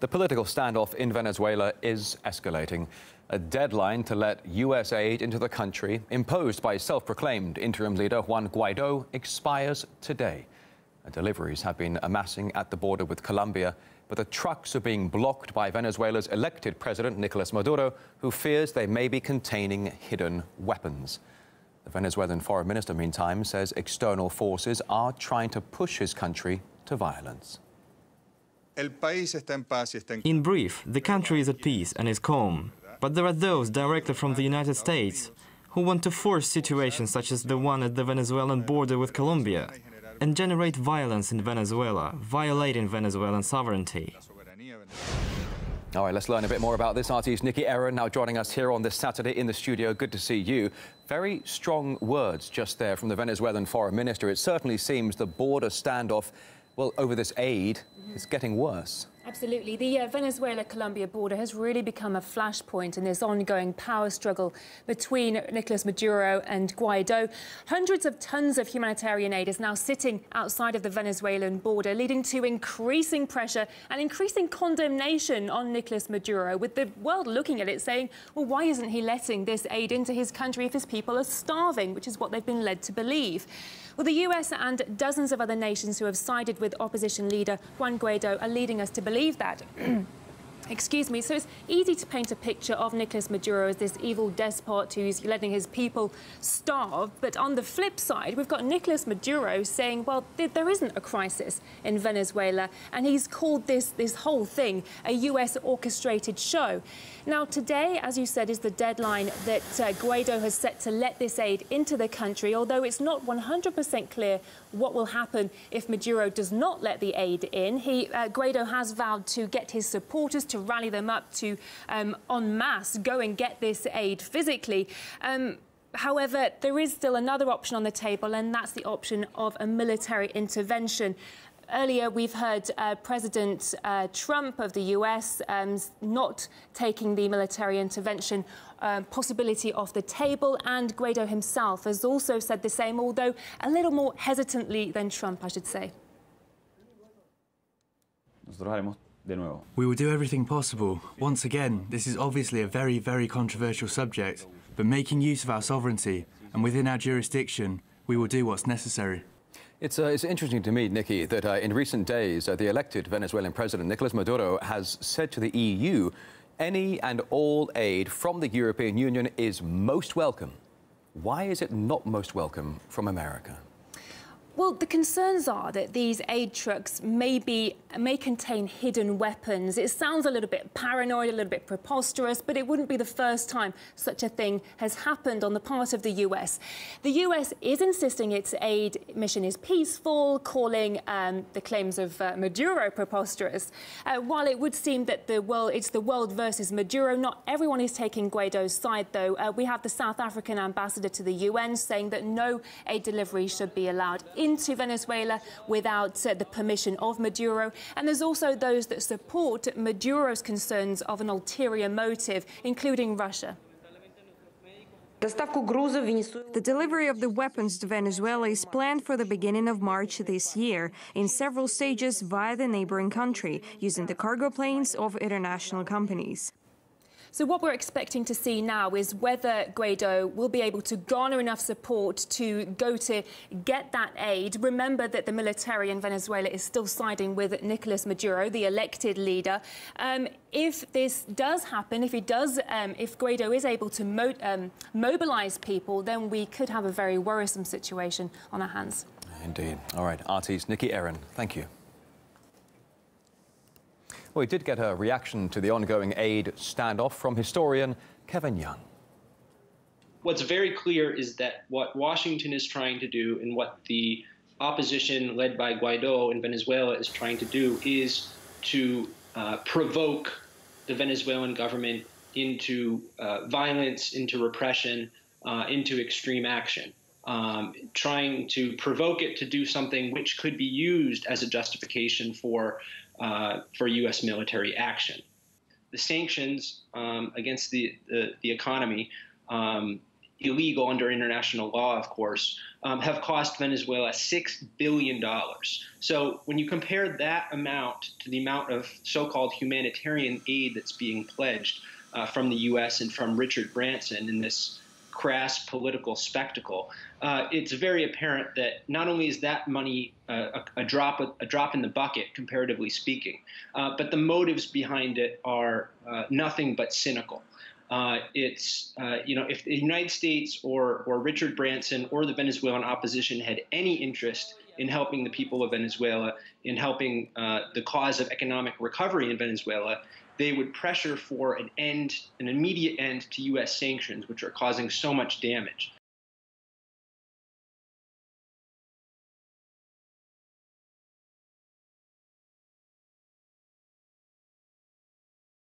The political standoff in Venezuela is escalating. A deadline to let U.S. aid into the country, imposed by self-proclaimed interim leader Juan Guaido, expires today. Deliveries have been amassing at the border with Colombia, but the trucks are being blocked by Venezuela's elected president, Nicolas Maduro, who fears they may be containing hidden weapons. The Venezuelan foreign minister, meantime, says external forces are trying to push his country to violence. In brief, the country is at peace and is calm. But there are those directly from the United States who want to force situations such as the one at the Venezuelan border with Colombia and generate violence in Venezuela, violating Venezuelan sovereignty. All right, let's learn a bit more about this. RT's Nikki Erin now joining us here on this Saturday in the studio. Good to see you. Very strong words just there from the Venezuelan foreign minister. It certainly seems the border standoff, well, over this aid is getting worse. Absolutely. The Venezuela-Colombia border has really become a flashpoint in this ongoing power struggle between Nicolas Maduro and Guaido. Hundreds of tons of humanitarian aid is now sitting outside of the Venezuelan border, leading to increasing pressure and increasing condemnation on Nicolas Maduro, with the world looking at it saying, well, why isn't he letting this aid into his country if his people are starving, which is what they've been led to believe. Well, the US and dozens of other nations who have sided with opposition leader Juan Guaido are leading us to believe that. Excuse me. So it's easy to paint a picture of Nicolas Maduro as this evil despot who's letting his people starve. But on the flip side, we've got Nicolas Maduro saying, well, there isn't a crisis in Venezuela. And he's called this whole thing a US orchestrated show. Now, today, as you said, is the deadline that Guaido has set to let this aid into the country, although it's not 100% clear what will happen if Maduro does not let the aid in. Guaido has vowed to get his supporters to rally them up to, en masse, go and get this aid physically. However, there is still another option on the table, and that's the option of a military intervention. Earlier, we've heard President Trump of the US not taking the military intervention possibility off the table, and Guaido himself has also said the same, although a little more hesitantly than Trump, I should say. We will do everything possible. Once again, this is obviously a very, very controversial subject, but making use of our sovereignty and within our jurisdiction, we will do what's necessary. It's interesting to me, Nikki, that in recent days, the elected Venezuelan president, Nicolas Maduro, has said to the EU, any and all aid from the European Union is most welcome. Why is it not most welcome from America? Well, the concerns are that these aid trucks may contain hidden weapons. It sounds a little bit paranoid, a little bit preposterous, but it wouldn't be the first time such a thing has happened on the part of the US. The US is insisting its aid mission is peaceful, calling the claims of Maduro preposterous. While it would seem that it's the world versus Maduro, not everyone is taking Guaido's side, though. We have the South African ambassador to the UN saying that no aid delivery should be allowed into Venezuela without the permission of Maduro. And there's also those that support Maduro's concerns of an ulterior motive, including Russia. The delivery of the weapons to Venezuela is planned for the beginning of March this year, in several stages via the neighboring country, using the cargo planes of international companies. So what we're expecting to see now is whether Guaido will be able to garner enough support to go to get that aid. Remember that the military in Venezuela is still siding with Nicolas Maduro, the elected leader. If this does happen, if Guaido is able to mobilize people, then we could have a very worrisome situation on our hands. Indeed. All right, RT's Nikki Erin, thank you. Well, we did get a reaction to the ongoing aid standoff from historian Kevin Young. What's very clear is that what Washington is trying to do and what the opposition led by Guaido in Venezuela is trying to do is to provoke the Venezuelan government into violence, into repression, into extreme action. Trying to provoke it to do something which could be used as a justification for U.S. military action. The sanctions against the economy illegal under international law, of course, have cost Venezuela $6 billion. So when you compare that amount to the amount of so-called humanitarian aid that's being pledged from the U.S. and from Richard Branson in this crass political spectacle, it's very apparent that not only is that money a drop in the bucket, comparatively speaking, but the motives behind it are nothing but cynical. If the United States or Richard Branson or the Venezuelan opposition had any interest in helping the people of Venezuela, in helping the cause of economic recovery in Venezuela, they would pressure for an immediate end to U.S. sanctions, which are causing so much damage.